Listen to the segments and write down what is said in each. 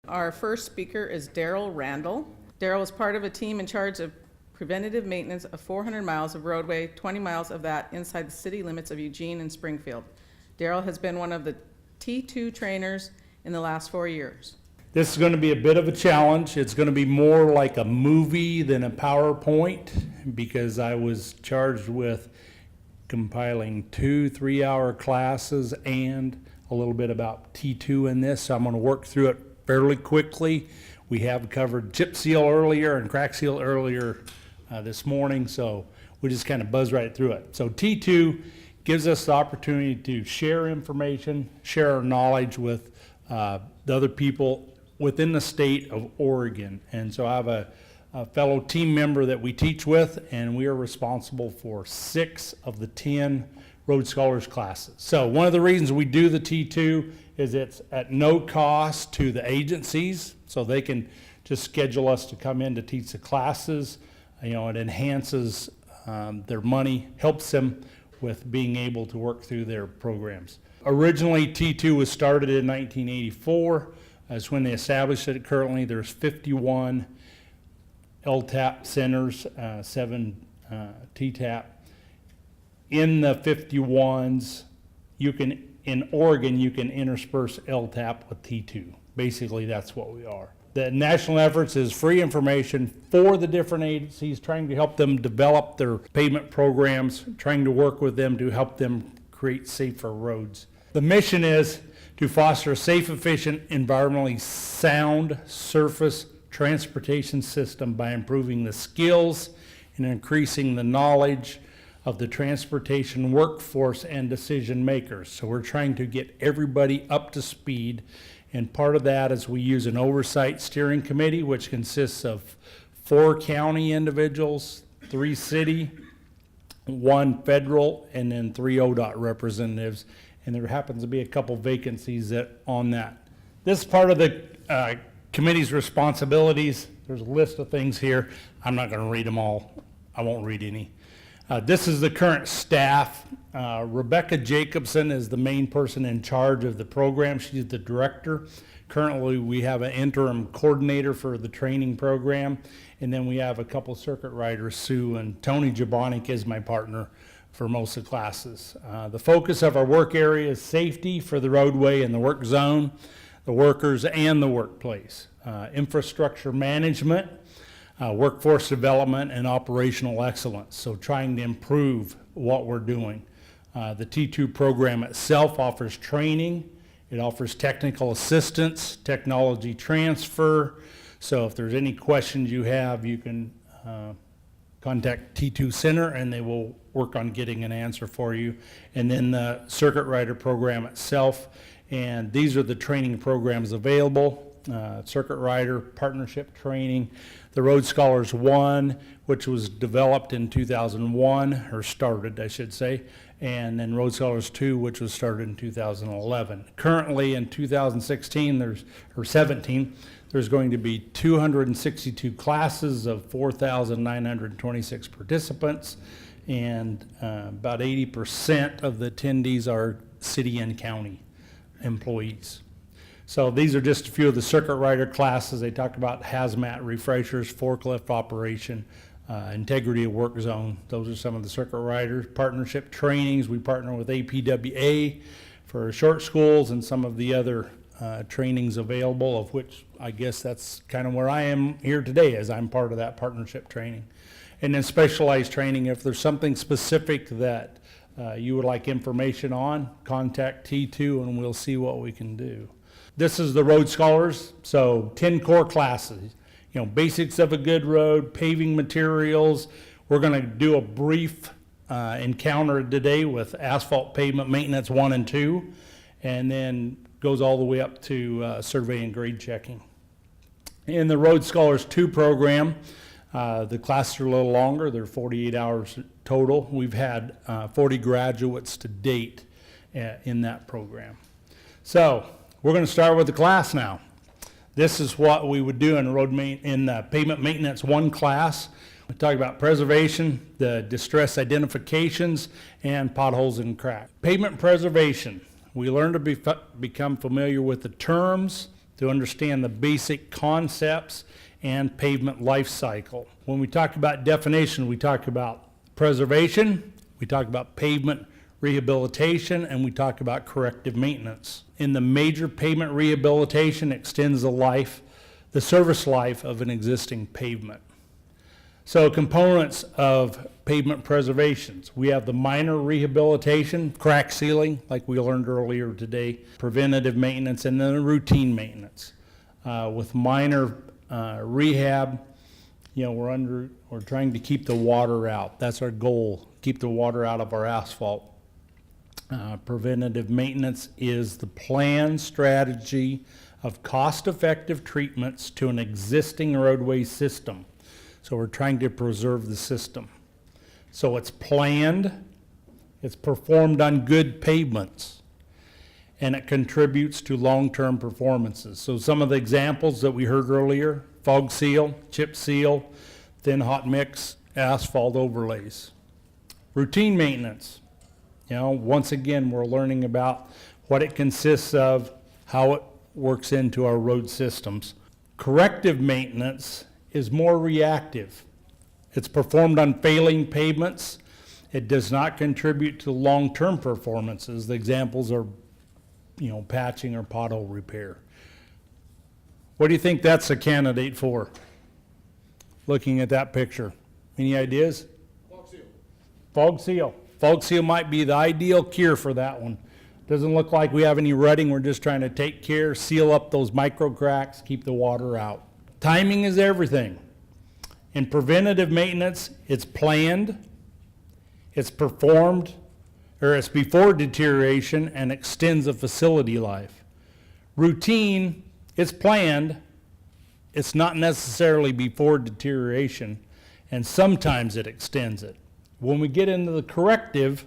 Our first speaker is Darell Randall. Darell is part of a team in charge of preventative maintenance of 400 miles of roadway, 20 miles of that inside the city limits of Eugene and Springfield. Darell has been one of the T2 trainers in the last 4 years. This is going to be a bit of a challenge. It's going to be more like a movie than a PowerPoint because I was charged with compiling 2 3-hour classes and a little bit about T2 in this. So I'm going to work through it fairly quickly. We have covered chip seal earlier and crack seal earlier this morning, so we just kind of buzz right through it. So T2 gives us the opportunity to share information, share our knowledge with the other people within the state of Oregon. And so I have a fellow team member that we teach with, and we are responsible for 6 of the 10 Road Scholars classes. So one of the reasons we do the T2 is it's at no cost to the agencies, so they can just schedule us to come in to teach the classes. You know, it enhances their money, helps them with being able to work through their programs. Originally, T2 was started in 1984. That's when they established it. Currently, there's 51 LTAP centers, 7 TTAP. In the 51s, in Oregon, you can intersperse LTAP with T2. Basically, that's what we are. The national efforts is free information for the different agencies, trying to help them develop their pavement programs, trying to work with them to help them create safer roads. The mission is to foster a safe, efficient, environmentally sound surface transportation system by improving the skills and increasing the knowledge of the transportation workforce and decision makers. So we're trying to get everybody up to speed, and part of that is we use an oversight steering committee, which consists of 4 county individuals, 3 city, 1 federal, and then 3 ODOT representatives, and there happens to be a couple vacancies on that. This is part of the committee's responsibilities. There's a list of things here. I'm not going to read them all. I won't read any. This is the current staff. Rebecca Jacobson is the main person in charge of the program. She's the director. Currently, we have an interim coordinator for the training program, and then we have a couple circuit riders, Sue and Tony Jabonik is my partner for most of the classes. The focus of our work area is safety for the roadway and the work zone, the workers and the workplace, infrastructure management, workforce development, and operational excellence. So trying to improve what we're doing. The T2 program itself offers training. It offers technical assistance, technology transfer. So if there's any questions you have, you can contact T2 Center and they will work on getting an answer for you. And then the circuit rider program itself. And these are the training programs available. Circuit rider partnership training, the Road Scholars 1, which was developed in 2001, or started, I should say, and then Road Scholars 2, which was started in 2011. Currently in 2016, 17, there's going to be 262 classes of 4,926 participants, and about 80% of the attendees are city and county employees. So these are just a few of the circuit rider classes. They talked about hazmat refreshers, forklift operation, integrity of work zone. Those are some of the circuit riders. Partnership trainings, we partner with APWA for short schools and some of the other trainings available, of which I guess that's kind of where I am here today, as I'm part of that partnership training. And then specialized training, if there's something specific that you would like information on, contact T2 and we'll see what we can do. This is the Road Scholars, so 10 core classes. You know, basics of a good road, paving materials. We're going to do a brief encounter today with asphalt pavement maintenance 1 and 2, and then goes all the way up to survey and grade checking. In the Road Scholars 2 program, the classes are a little longer. They're 48 hours total. We've had 40 graduates to date in that program. So we're going to start with the class now. This is what we would do in the Pavement Maintenance 1 class. We talk about preservation, the distress identifications, and potholes and cracks. Pavement preservation. We learn to become familiar with the terms, to understand the basic concepts and pavement life cycle. When we talk about definition, we talk about preservation, we talk about pavement rehabilitation, and we talk about corrective maintenance. In the major pavement rehabilitation extends the service life of an existing pavement. So components of pavement preservations, we have the minor rehabilitation, crack sealing, like we learned earlier today, preventative maintenance, and then routine maintenance. With minor rehab, we're trying to keep the water out. That's our goal, keep the water out of our asphalt. Preventative maintenance is the planned strategy of cost-effective treatments to an existing roadway system. So we're trying to preserve the system. So it's planned, it's performed on good pavements, and it contributes to long-term performances. So some of the examples that we heard earlier, fog seal, chip seal, thin hot mix, asphalt overlays. Routine maintenance. Once again, we're learning about what it consists of, how it works into our road systems. Corrective maintenance is more reactive. It's performed on failing pavements. It does not contribute to long-term performances. The examples are, patching or pothole repair. What do you think that's a candidate for? Looking at that picture. Any ideas? Fog seal. Fog seal. Fog seal might be the ideal cure for that one. Doesn't look like we have any rutting. We're just trying to take care, seal up those micro cracks, keep the water out. Timing is everything. In preventative maintenance, it's planned, it's performed, or it's before deterioration and extends the facility life. Routine, it's planned, it's not necessarily before deterioration, and sometimes it extends it. When we get into the corrective,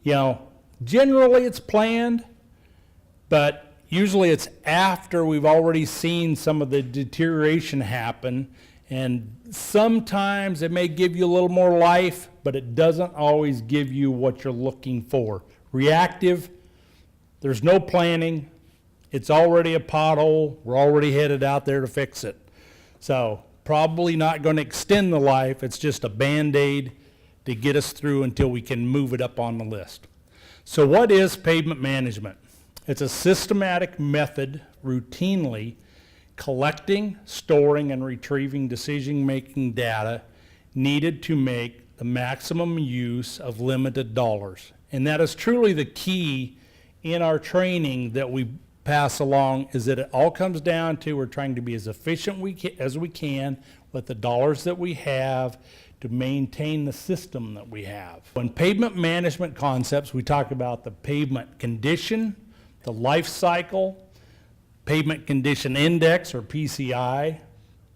generally it's planned, but usually it's after we've already seen some of the deterioration happen, and sometimes it may give you a little more life, but it doesn't always give you what you're looking for. Reactive, there's no planning, it's already a pothole, we're already headed out there to fix it. So probably not going to extend the life, it's just a Band-Aid to get us through until we can move it up on the list. So what is pavement management? It's a systematic method routinely collecting, storing, and retrieving decision-making data needed to make the maximum use of limited dollars. And that is truly the key in our training that we pass along, is that it all comes down to we're trying to be as efficient as we can with the dollars that we have to maintain the system that we have. In pavement management concepts, we talk about the pavement condition, the life cycle, pavement condition index or PCI,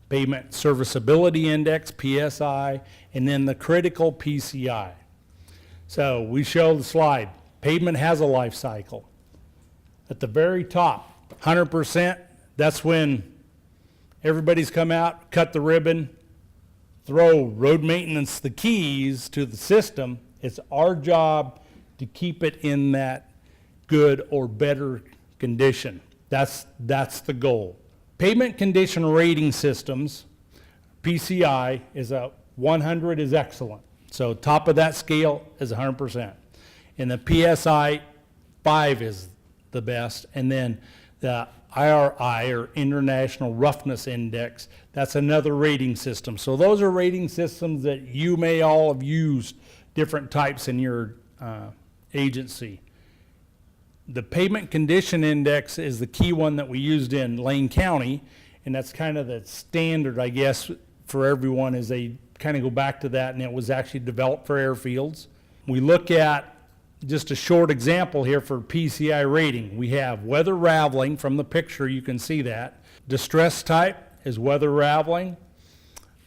pavement serviceability index, PSI, and then the critical PCI. So we show the slide. Pavement has a life cycle. At the very top, 100%, that's when everybody's come out, cut the ribbon, throw road maintenance the keys to the system. It's our job to keep it in that good or better condition. That's the goal. Pavement condition rating systems, PCI, is a 100 is excellent. So top of that scale is 100%. And the PSI 5 is the best. And then the IRI, or International Roughness Index, that's another rating system. So those are rating systems that you may all have used, different types in your agency. The Pavement Condition Index is the key one that we used in Lane County, and that's kind of the standard, I guess, for everyone as they kind of go back to that, and it was actually developed for airfields. We look at just a short example here for PCI rating. We have weather raveling. From the picture, you can see that. Distress type is weather raveling.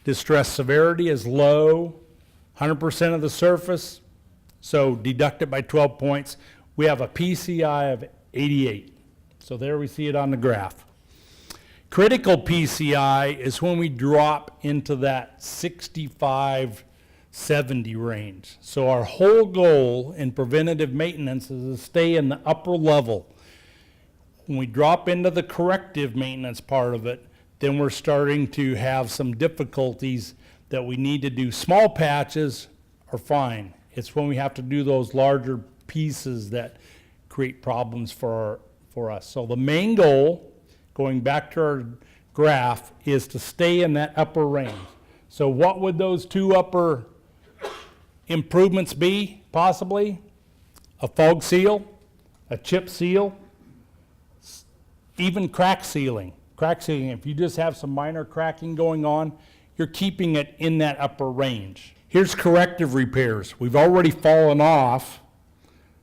Distress severity is low. 100% of the surface, so deduct it by 12 points. We have a PCI of 88. So there we see it on the graph. Critical PCI is when we drop into that 65, 70 range. So our whole goal in preventative maintenance is to stay in the upper level. When we drop into the corrective maintenance part of it, then we're starting to have some difficulties that we need to do. Small patches are fine. It's when we have to do those larger pieces that create problems for us. So the main goal, going back to our graph, is to stay in that upper range. So what would those two upper improvements be, possibly? A fog seal, a chip seal, even crack sealing. Crack sealing, if you just have some minor cracking going on, you're keeping it in that upper range. Here's corrective repairs. We've already fallen off,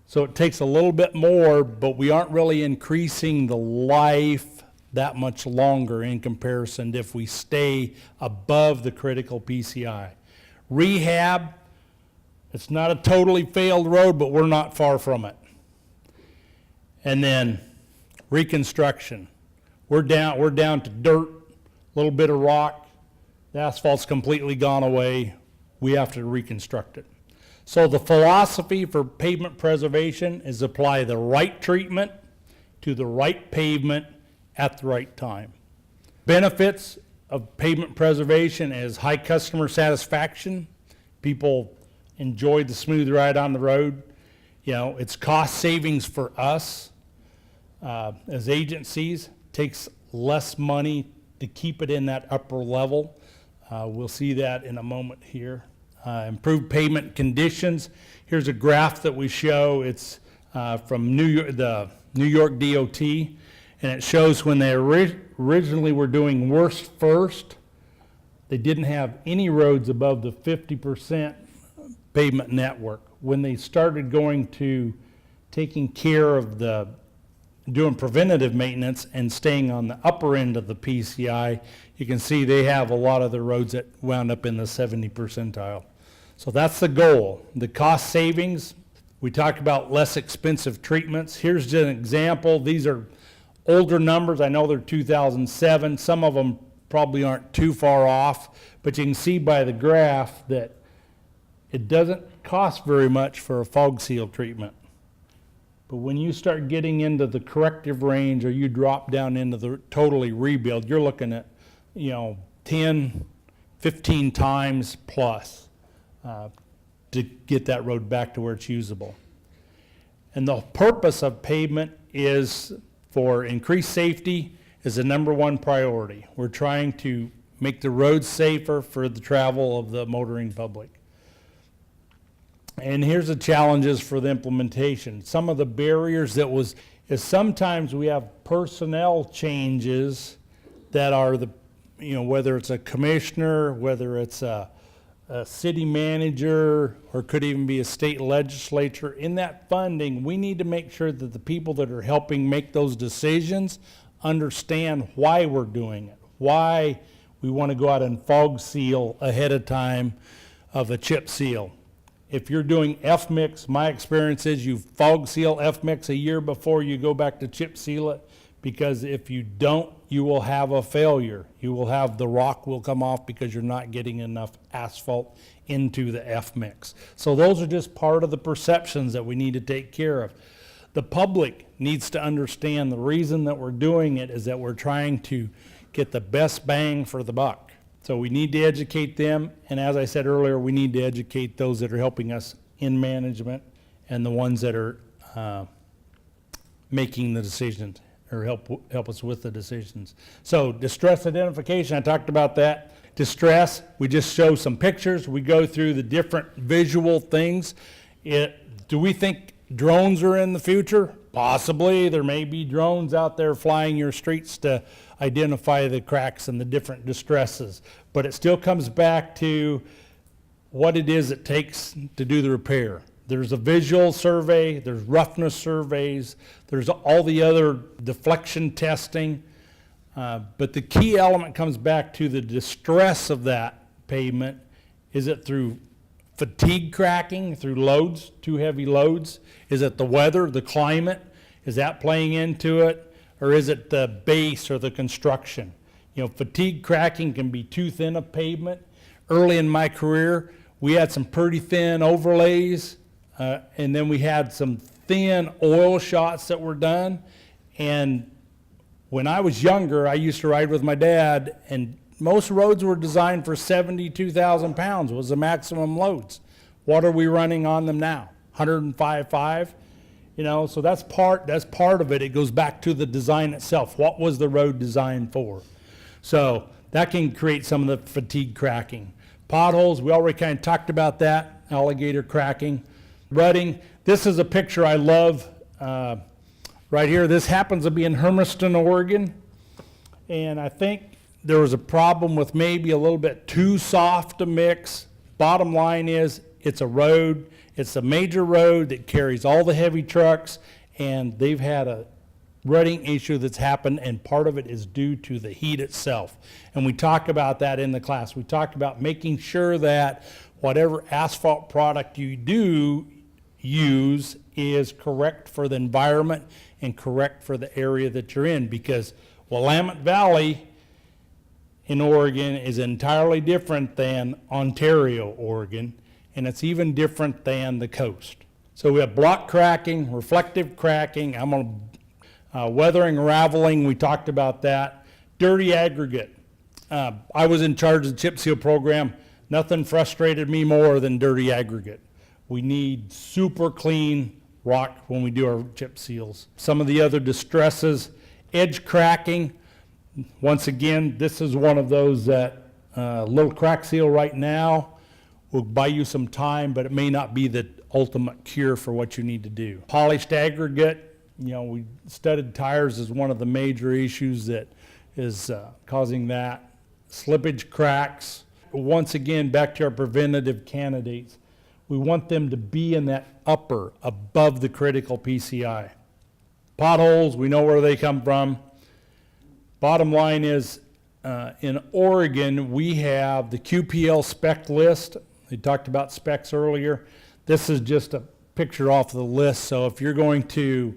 so it takes a little bit more, but we aren't really increasing the life that much longer in comparison if we stay above the critical PCI. Rehab, it's not a totally failed road, but we're not far from it. And then reconstruction. We're down to dirt, a little bit of rock. The asphalt's completely gone away. We have to reconstruct it. So the philosophy for pavement preservation is apply the right treatment to the right pavement at the right time. Benefits of pavement preservation is high customer satisfaction. People enjoy the smooth ride on the road. You know, it's cost savings for us as agencies. Takes less money to keep it in that upper level. We'll see that in a moment here. Improved pavement conditions. Here's a graph that we show. It's from the New York DOT, and it shows when they originally were doing worst first, they didn't have any roads above the 50% pavement network. When they started going to taking care of doing preventative maintenance and staying on the upper end of the PCI, you can see they have a lot of the roads that wound up in the 70 percentile. So that's the goal. The cost savings, we talked about less expensive treatments. Here's an example. These are older numbers. I know they're 2007. Some of them probably aren't too far off, but you can see by the graph that it doesn't cost very much for a fog seal treatment. But when you start getting into the corrective range or you drop down into the totally rebuild, you're looking at, 10, 15 times plus to get that road back to where it's usable. And the purpose of pavement is for increased safety is the number one priority. We're trying to make the roads safer for the travel of the motoring public. And here's the challenges for the implementation. Some of the barriers is sometimes we have personnel changes that are whether it's a commissioner, whether it's a city manager, or could even be a state legislature. In that funding, we need to make sure that the people that are helping make those decisions understand why we're doing it, why we want to go out and fog seal ahead of time of a chip seal. If you're doing F-mix, my experience is you fog seal F-mix a year before you go back to chip seal it, because if you don't, you will have a failure. You will have the rock will come off because you're not getting enough asphalt into the F-mix. So those are just part of the perceptions that we need to take care of. The public needs to understand the reason that we're doing it is that we're trying to get the best bang for the buck. So we need to educate them, and as I said earlier, we need to educate those that are helping us in management and the ones that are making the decisions or help us with the decisions. So distress identification, I talked about that. Distress, we just show some pictures. We go through the different visual things. Do we think drones are in the future? Possibly. There may be drones out there flying your streets to identify the cracks and the different distresses. But it still comes back to what it is it takes to do the repair. There's a visual survey, there's roughness surveys, there's all the other deflection testing. But the key element comes back to the distress of that pavement. Is it through fatigue cracking, through loads, too heavy loads? Is it the weather, the climate? Is that playing into it? Or is it the base or the construction? Fatigue cracking can be too thin a pavement. Early in my career, we had some pretty thin overlays, and then we had some thin oil shots that were done, And when I was younger, I used to ride with my dad, and most roads were designed for 72,000 pounds was the maximum loads. What are we running on them now? 105.5? You know, so that's part of it. It goes back to the design itself. What was the road designed for? So that can create some of the fatigue cracking. Potholes, we already kind of talked about that. Alligator cracking. Rutting. This is a picture I love right here. This happens to be in Hermiston, Oregon. And I think there was a problem with maybe a little bit too soft a mix. Bottom line is, it's a road. It's a major road that carries all the heavy trucks, and they've had a rutting issue that's happened, and part of it is due to the heat itself. And we talk about that in the class. We talk about making sure that whatever asphalt product you do use is correct for the environment and correct for the area that you're in, because Willamette Valley in Oregon is entirely different than Ontario, Oregon, and it's even different than the coast. So we have block cracking, reflective cracking, weathering, raveling, we talked about that. Dirty aggregate. I was in charge of the chip seal program. Nothing frustrated me more than dirty aggregate. We need super clean rock when we do our chip seals. Some of the other distresses, edge cracking. Once again, this is one of those that little crack seal right now will buy you some time, but it may not be the ultimate cure for what you need to do. Polished aggregate, you know, studded tires is one of the major issues that is causing that. Slippage cracks. Once again, back to our preventative candidates. We want them to be in that upper, above the critical PCI. Potholes, we know where they come from. Bottom line is, in Oregon, we have the QPL spec list. We talked about specs earlier. This is just a picture off the list. So if you're going to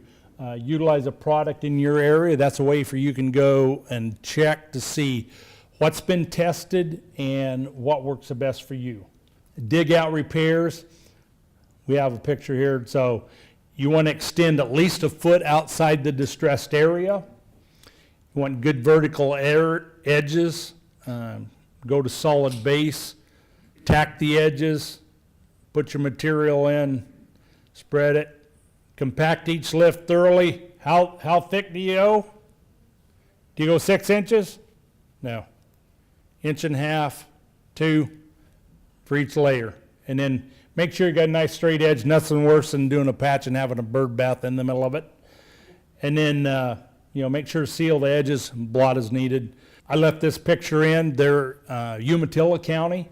utilize a product in your area, that's a way for you can go and check to see what's been tested and what works the best for you. Dig out repairs. We have a picture here. So you want to extend at least a foot outside the distressed area. You want good vertical edges. Go to solid base. Tack the edges. Put your material in. Spread it. Compact each lift thoroughly. How thick do you go? Do you go 6 inches? No. 1.5 inches, 2 for each layer. And then make sure you got a nice straight edge. Nothing worse than doing a patch and having a bird bath in the middle of it. And then, make sure to seal the edges. Blot is needed. I left this picture in. They're Umatilla County.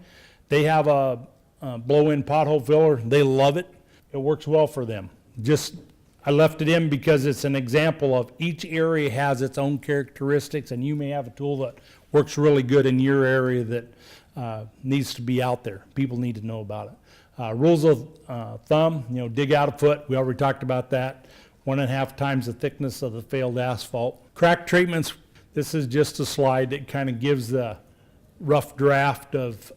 They have a blow-in pothole filler. They love it. It works well for them. I left it in because it's an example of each area has its own characteristics, and you may have a tool that works really good in your area that needs to be out there. People need to know about it. Rules of thumb, dig out a foot. We already talked about that. 1.5 times the thickness of the failed asphalt. Crack treatments, this is just a slide that kind of gives the rough draft of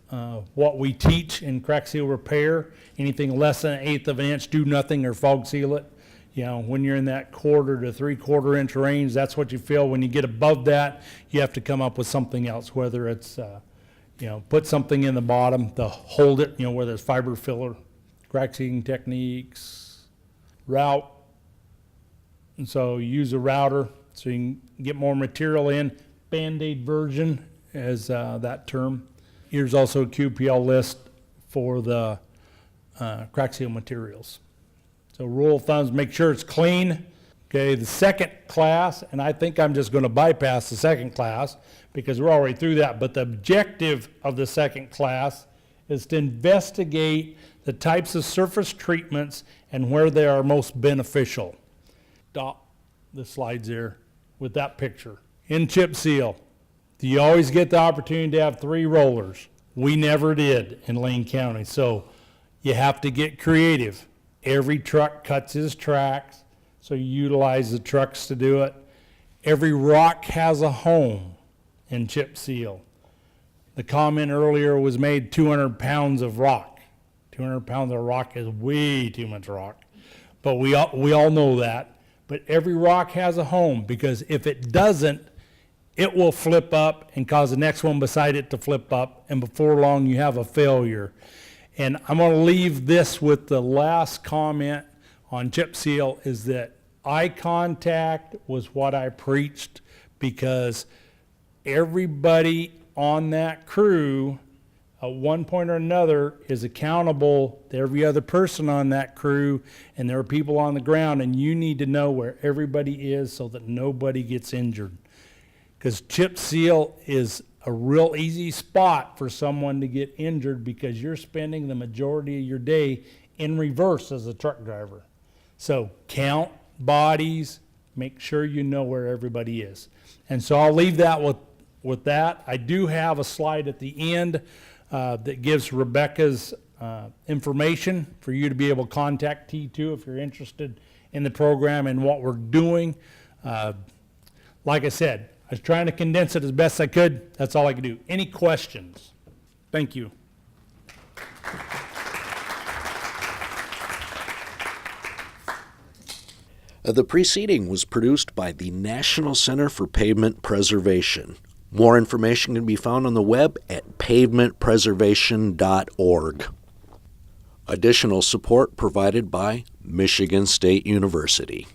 what we teach in crack seal repair. Anything less than 1/8 of an inch, do nothing or fog seal it. When you're in that 1/4 to 3/4 inch range, that's what you feel. When you get above that, you have to come up with something else, whether it's, put something in the bottom to hold it, whether it's fiber filler, crack sealing techniques, route. And so you use a router so you can get more material in. Band-aid version is that term. Here's also a QPL list for the crack seal materials. So rule of thumbs, make sure it's clean. Okay, the second class, and I think I'm just going to bypass the second class because we're already through that, but the objective of the second class is to investigate the types of surface treatments and where they are most beneficial. Stop the slides there with that picture. In chip seal, do you always get the opportunity to have 3 rollers? We never did in Lane County, so you have to get creative. Every truck cuts his tracks, so you utilize the trucks to do it. Every rock has a home in chip seal. The comment earlier was made 200 pounds of rock. 200 pounds of rock is way too much rock. But we all know that. but every rock has a home, because if it doesn't, it will flip up and cause the next one beside it to flip up, and before long you have a failure. And I'm going to leave this with the last comment on chip seal, is that eye contact was what I preached, because everybody on that crew at one point or another is accountable to every other person on that crew, and there are people on the ground, and you need to know where everybody is so that nobody gets injured. Because chip seal is a real easy spot for someone to get injured, because you're spending the majority of your day in reverse as a truck driver. So count bodies, make sure you know where everybody is. And so I'll leave that with that. I do have a slide at the end that gives Rebecca's information for you to be able to contact T2 if you're interested in the program and what we're doing. Like I said, I was trying to condense it as best I could. That's all I could do. Any questions? Thank you. The preceding was produced by the National Center for Pavement Preservation. More information can be found on the web at pavementpreservation.org. Additional support provided by Michigan State University.